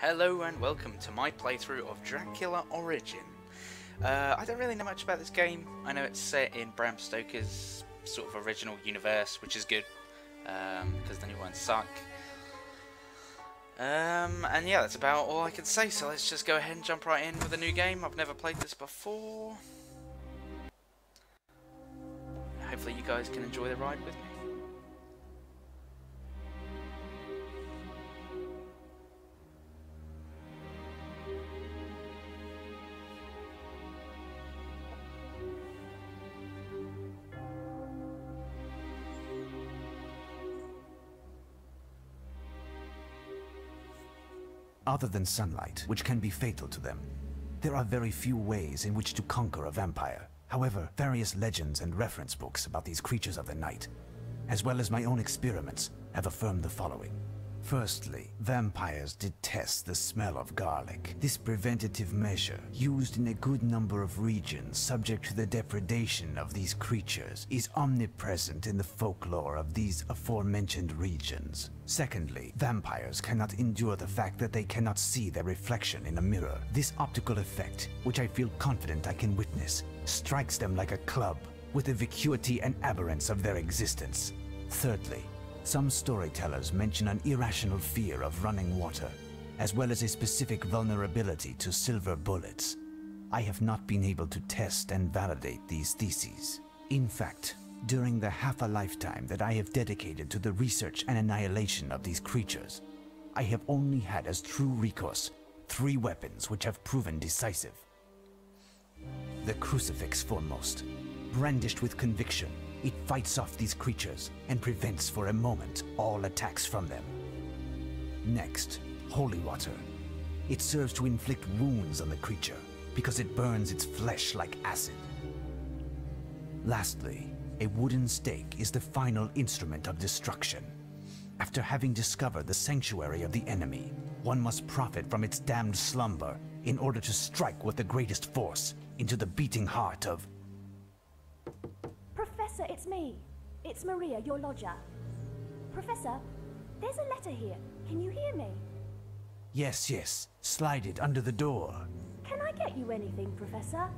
Hello and welcome to my playthrough of Dracula Origin. I don't really know much about this game. I know it's set in Bram Stoker's sort of original universe, which is good, because the new ones suck. And yeah, that's about all I can say, so let's just go ahead and jump right in with a new game. I've never played this before. Hopefully you guys can enjoy the ride with me. Other than sunlight, which can be fatal to them, there are very few ways in which to conquer a vampire. However, various legends and reference books about these creatures of the night, as well as my own experiments, have affirmed the following. Firstly, vampires detest the smell of garlic. This preventative measure, used in a good number of regions subject to the depredation of these creatures, is omnipresent in the folklore of these aforementioned regions. Secondly, vampires cannot endure the fact that they cannot see their reflection in a mirror. This optical effect, which I feel confident I can witness, strikes them like a club, with the vacuity and aberrance of their existence. Thirdly, some storytellers mention an irrational fear of running water, as well as a specific vulnerability to silver bullets. I have not been able to test and validate these theses. In fact, during the half a lifetime that I have dedicated to the research and annihilation of these creatures, I have only had as true recourse 3 weapons which have proven decisive. The crucifix foremost. Brandished with conviction, it fights off these creatures and prevents for a moment all attacks from them. Next, holy water. It serves to inflict wounds on the creature because it burns its flesh like acid. Lastly, a wooden stake is the final instrument of destruction. After having discovered the sanctuary of the enemy, one must profit from its damned slumber in order to strike with the greatest force into the beating heart of... Professor, it's me. It's Maria, your lodger. Professor, there's a letter here. Can you hear me? Yes. Slide it under the door. Can I get you anything, Professor?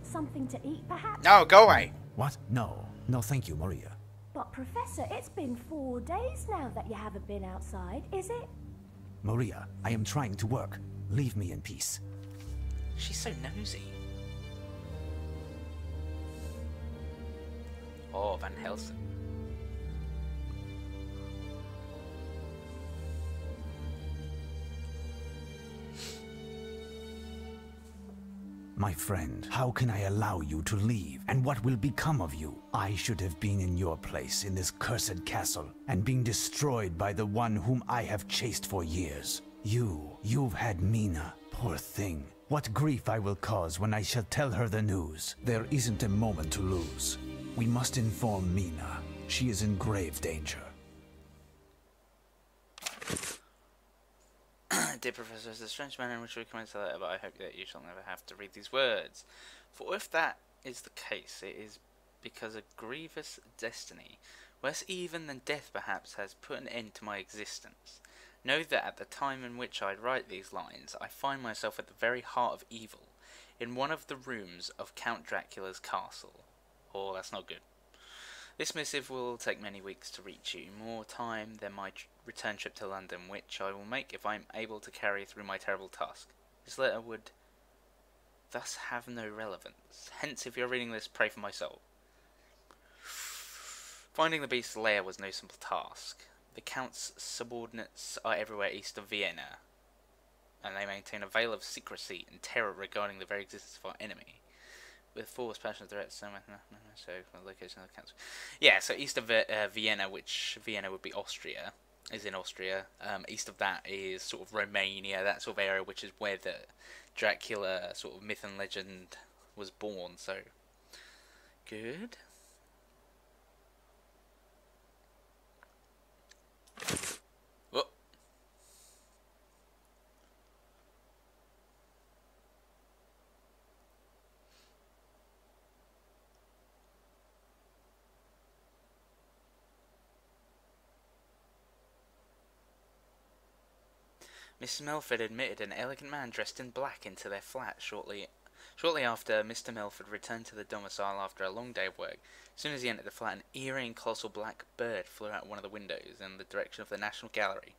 Something to eat, perhaps? No, go away! What? No. No, thank you, Maria. But, Professor, it's been 4 days now that you haven't been outside, is it? Maria, I am trying to work. Leave me in peace. She's so nosy. Oh, Van Helsing. My friend, how can I allow you to leave? And what will become of you? I should have been in your place in this cursed castle and being destroyed by the one whom I have chased for years. You've had Mina. Poor thing. What grief I will cause when I shall tell her the news. There isn't a moment to lose. We must inform Mina. She is in grave danger. Dear Professor, it's a strange manner in which we commence the letter, but I hope that you shall never have to read these words. For if that is the case, it is because a grievous destiny, worse even than death perhaps, has put an end to my existence. Know that at the time in which I write these lines, I find myself at the very heart of evil, in one of the rooms of Count Dracula's castle. Oh, that's not good. This missive will take many weeks to reach you, more time than my return trip to London, which I will make if I am able to carry through my terrible task. This letter would thus have no relevance. Hence, if you're reading this, pray for my soul. Finding the beast's lair was no simple task. The Count's subordinates are everywhere east of Vienna, and they maintain a veil of secrecy and terror regarding the very existence of our enemy. With force, passion, threats, so the location of the council. Yeah, so east of Vienna, which Vienna would be Austria, is in Austria. East of that is sort of Romania, that sort of area, which is where the Dracula sort of myth and legend was born. So, good. Whoa. Mrs. Melford admitted an elegant man dressed in black into their flat shortly after Mr. Melford returned to the domicile after a long day of work. As soon as he entered the flat, an eerie and colossal black bird flew out one of the windows in the direction of the National Gallery,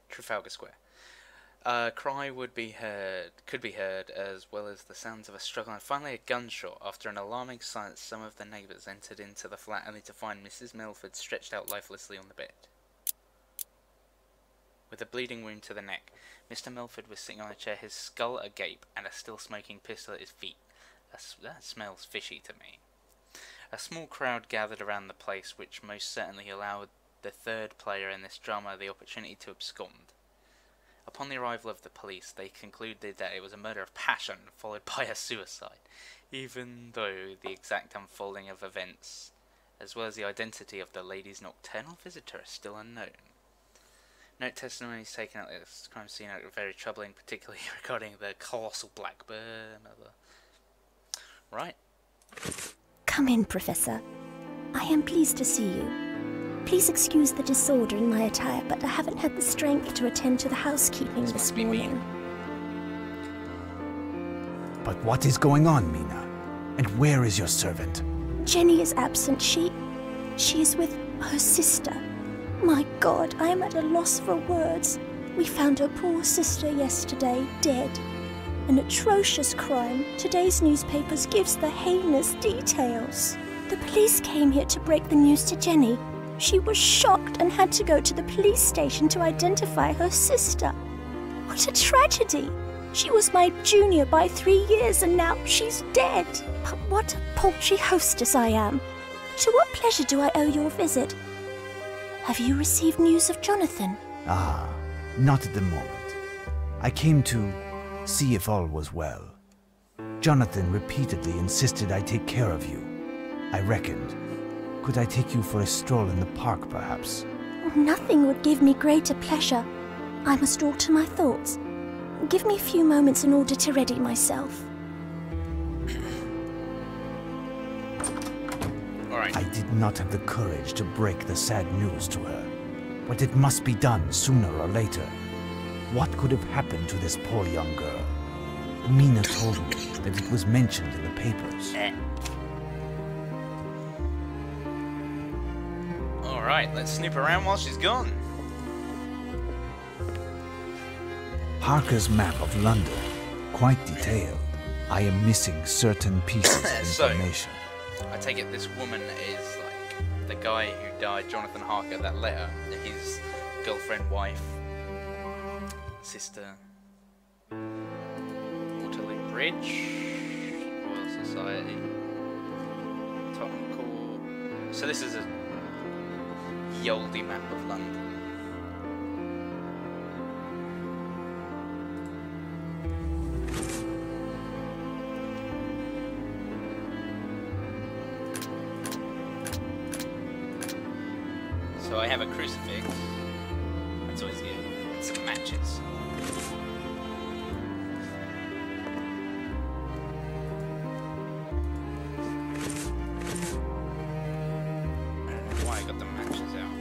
Trafalgar Square. A cry could be heard, as well as the sounds of a struggle, and finally a gunshot. After an alarming silence, some of the neighbours entered into the flat, only to find Mrs. Melford stretched out lifelessly on the bed, with a bleeding wound to the neck. Mr. Melford was sitting on a chair, his skull agape, and a still-smoking pistol at his feet. That smells fishy to me. A small crowd gathered around the place, which most certainly allowed the third player in this drama the opportunity to abscond. Upon the arrival of the police, they concluded that it was a murder of passion, followed by a suicide, even though the exact unfolding of events, as well as the identity of the lady's nocturnal visitor, is still unknown. Note testimonies taken at this crime scene are very troubling, particularly regarding the colossal black bird. Right. Come in, Professor. I am pleased to see you. Please excuse the disorder in my attire, but I haven't had the strength to attend to the housekeeping this morning. But what is going on, Mina? And where is your servant? Jenny is absent. She is with her sister. My God, I am at a loss for words. We found her poor sister yesterday, dead. An atrocious crime. Today's newspapers gives the heinous details. The police came here to break the news to Jenny. She was shocked and had to go to the police station to identify her sister. What a tragedy! She was my junior by 3 years and now she's dead. But what a paltry hostess I am. To what pleasure do I owe your visit? Have you received news of Jonathan? Ah, not at the moment. I came to see if all was well. Jonathan repeatedly insisted I take care of you. I reckoned. Could I take you for a stroll in the park, perhaps? Nothing would give me greater pleasure. I must alter my thoughts. Give me a few moments in order to ready myself. I did not have the courage to break the sad news to her, but it must be done sooner or later. What could have happened to this poor young girl? Mina told me that it was mentioned in the papers. Alright, let's snoop around while she's gone. Parker's map of London, quite detailed. I am missing certain pieces of information. I take it this woman is like the guy who died, Jonathan Harker, that letter, his girlfriend, wife, sister. Waterloo Bridge, Royal Society, Tottenham Court. So this is a Yoldy map of London. So I have a crucifix. That's always good. And some matches. I don't know why I got the matches out.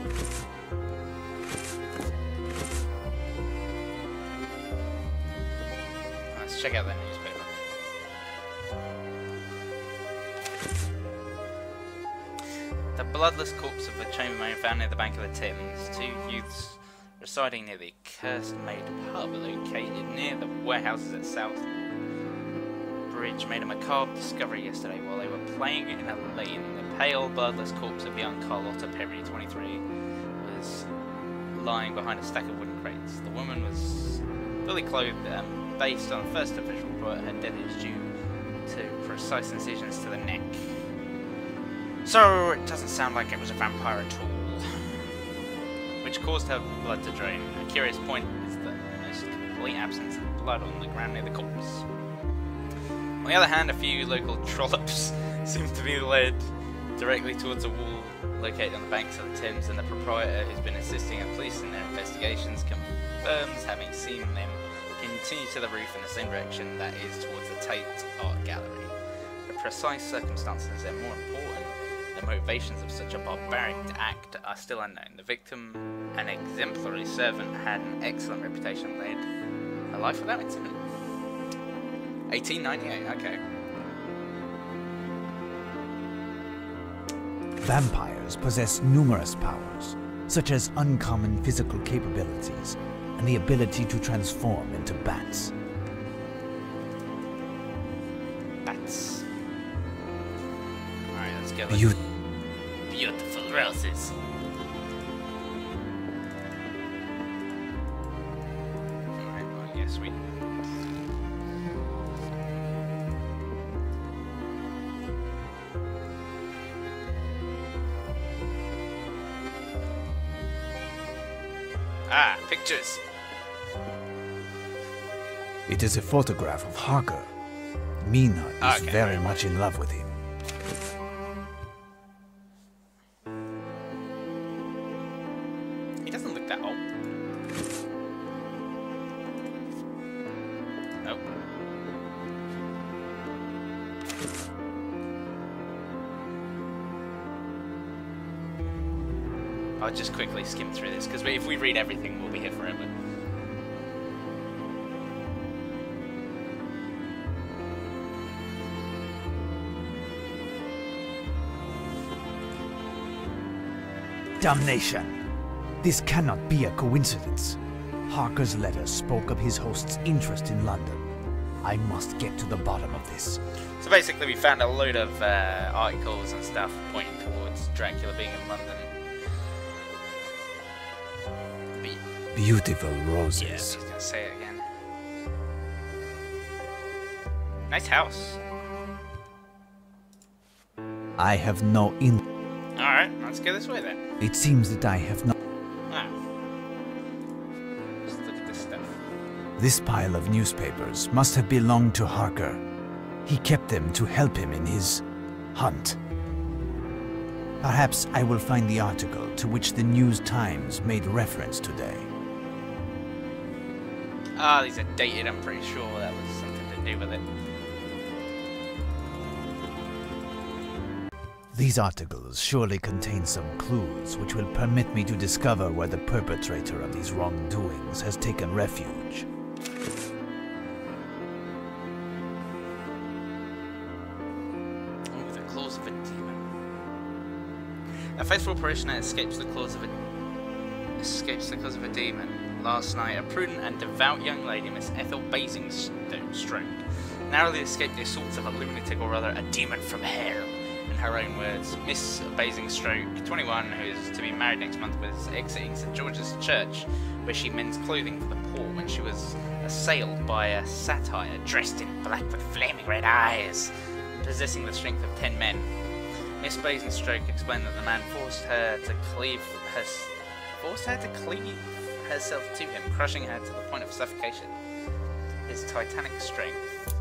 Let's check out that newspaper. The bloodless corpse of a chambermaid found near the bank of the Thames. 2 youths residing near the Cursed Maid pub located near the warehouses at South Bridge made a macabre discovery yesterday while they were playing in a lane. The pale, bloodless corpse of young Carlotta Perry, 23, was lying behind a stack of wooden crates. The woman was fully clothed and, based on the first official report, her death is due to precise incisions to the neck. So, it doesn't sound like it was a vampire at all, which caused her blood to drain. A curious point is the almost complete absence of blood on the ground near the corpse. On the other hand, a few local trollops seem to be led directly towards a wall located on the banks of the Thames, and the proprietor, who's been assisting the police in their investigations, confirms having seen them continue to the roof in the same direction, that is, towards the Tate Art Gallery. The precise circumstances are more important. The motivations of such a barbaric act are still unknown. The victim an exemplary servant, had an excellent reputation, led a life without incident. 1898, okay. Vampires possess numerous powers, such as uncommon physical capabilities and the ability to transform into bats. Bats. Alright, let's go. Beautiful roses. Alright, well, I guess we... Ah, pictures! It is a photograph of Harker. Mina is very much in love with him. He doesn't look that old. Nope. I'll just quickly skim through this, because if we read everything, we'll be here forever. Damnation! This cannot be a coincidence. Harker's letter spoke of his host's interest in London. I must get to the bottom of this. So basically we found a load of articles and stuff pointing towards Dracula being in London. Beautiful roses. Yeah, I was gonna say it again. Nice house. I have no in... Alright, let's go this way then. It seems that I have not... Ah. Just look at this stuff. This pile of newspapers must have belonged to Harker. He kept them to help him in his hunt. Perhaps I will find the article to which the News Times made reference today. Ah, these are dated, I'm pretty sure that was something to do with it. These articles surely contain some clues which will permit me to discover where the perpetrator of these wrongdoings has taken refuge. Oh, the claws of a demon. A faithful parishioner escapes the claws of a demon. Last night, a prudent and devout young lady, Miss Ethel Basingstoke, narrowly escaped the assaults of a lunatic, or rather, a demon from hell. In her own words, Miss Basingstoke, 21, who is to be married next month, was exiting St. George's Church, where she mends clothing for the poor, when she was assailed by a satyr dressed in black with flaming red eyes, possessing the strength of 10 men. Miss Basingstoke explained that the man forced her to cleave herself to him, crushing her to the point of suffocation. His titanic strength,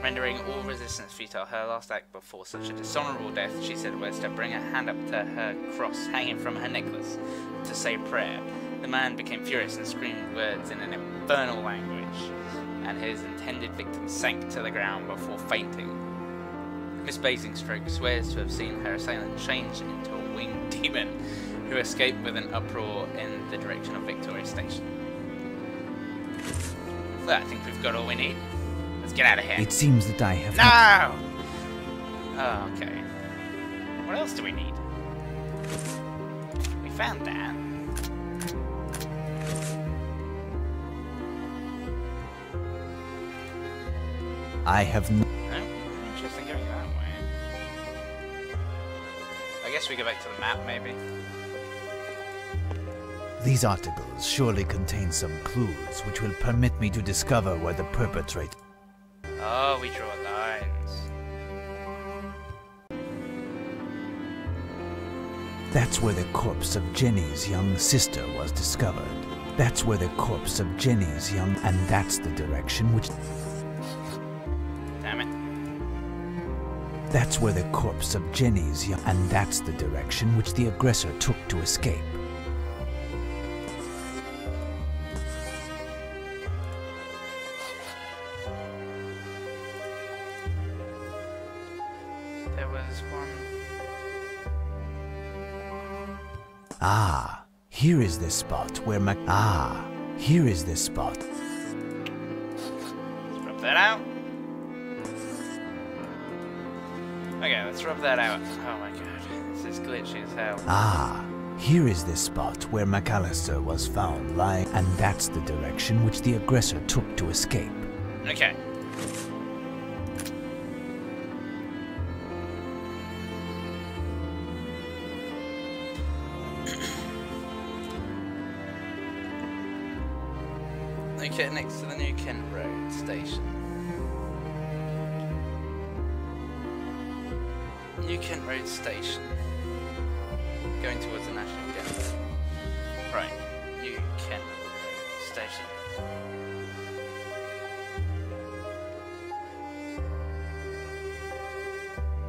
rendering all resistance futile, her last act before such a dishonorable death, she said, was to bring a hand up to her cross hanging from her necklace to say prayer. The man became furious and screamed words in an infernal language, and his intended victim sank to the ground before fainting. Miss Basingstoke swears to have seen her assailant change into a winged demon who escaped with an uproar in the direction of Victoria Station. Well, I think we've got all we need. Let's get out of here. It seems that I have... No! Oh, okay. What else do we need? We found that. I have no... No? Interesting going that way. I guess we go back to the map, maybe. These articles surely contain some clues which will permit me to discover where the perpetrator... Oh, we draw lines. That's where the corpse of Jenny's young sister was discovered. That's where the corpse of Jenny's young... And that's the direction which... Damn it. That's where the corpse of Jenny's young... And that's the direction which the aggressor took to escape. Here is this spot where here is this spot. Let's rub that out. Okay, let's rub that out. Oh my god, this is glitchy as hell. Here is this spot where McAllister was found lying, and that's the direction which the aggressor took to escape. Okay. Okay, next to the New Kent Road station. New Kent Road station. Going towards the National Gallery. Right, New Kent Road station.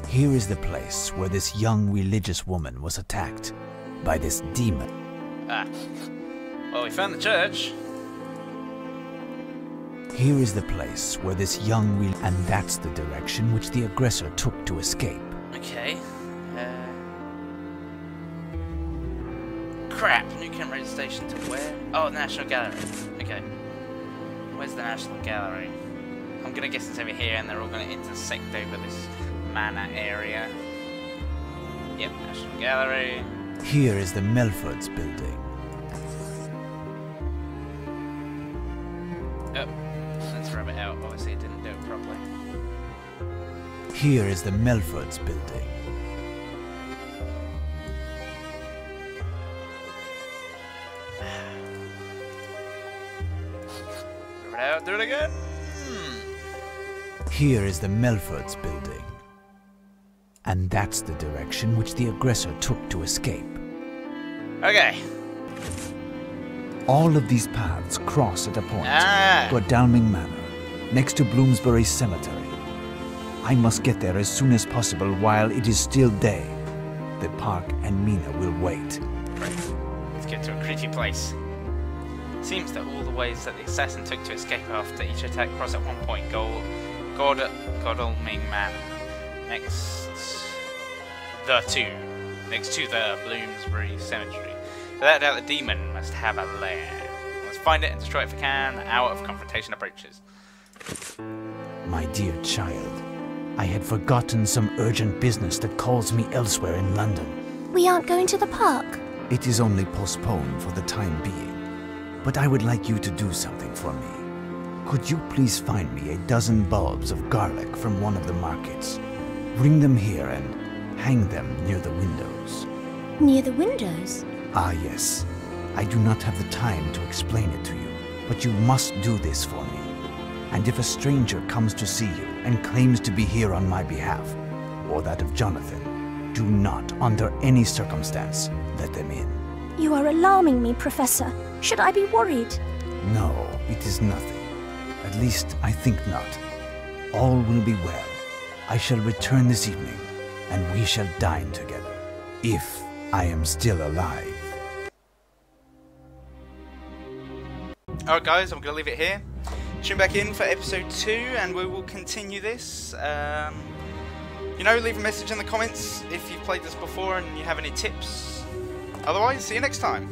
Here is the place where this young religious woman was attacked by this demon. Well, we found the church. Here is the place where this and that's the direction which the aggressor took to escape. Okay. Crap, New Kent Road Station to where? Oh, the National Gallery. Okay. Where's the National Gallery? I'm gonna guess it's over here and they're all gonna intersect over this manor area. Yep, National Gallery. Here is the Melfords building. Oh, let's rub it out. Obviously it didn't do it properly. Here is the Melfords building. Rub it out, do it again! Here is the Melfords building. And that's the direction which the aggressor took to escape. Okay. All of these paths cross at a point Godalming Manor, next to Bloomsbury Cemetery. I must get there as soon as possible while it is still day. The park and Mina will wait. Great. Let's get to a creepy place. Seems that all the ways that the assassin took to escape after each attack cross at one point. Godalming Manor. Next to the Bloomsbury Cemetery. Without doubt, the demon must have a lair. Let's find it and destroy it if we can. The hour of confrontation approaches. My dear child, I had forgotten some urgent business that calls me elsewhere in London. We aren't going to the park. It is only postponed for the time being. But I would like you to do something for me. Could you please find me a dozen bulbs of garlic from one of the markets? Bring them here and hang them near the windows. Near the windows? Ah, yes. I do not have the time to explain it to you, but you must do this for me. And if a stranger comes to see you and claims to be here on my behalf, or that of Jonathan, do not, under any circumstance, let them in. You are alarming me, Professor. Should I be worried? No, it is nothing. At least, I think not. All will be well. I shall return this evening, and we shall dine together, if I am still alive. Alright guys, I'm going to leave it here. Tune back in for episode 2 and we will continue this. Leave a message in the comments if you've played this before and you have any tips. Otherwise, see you next time.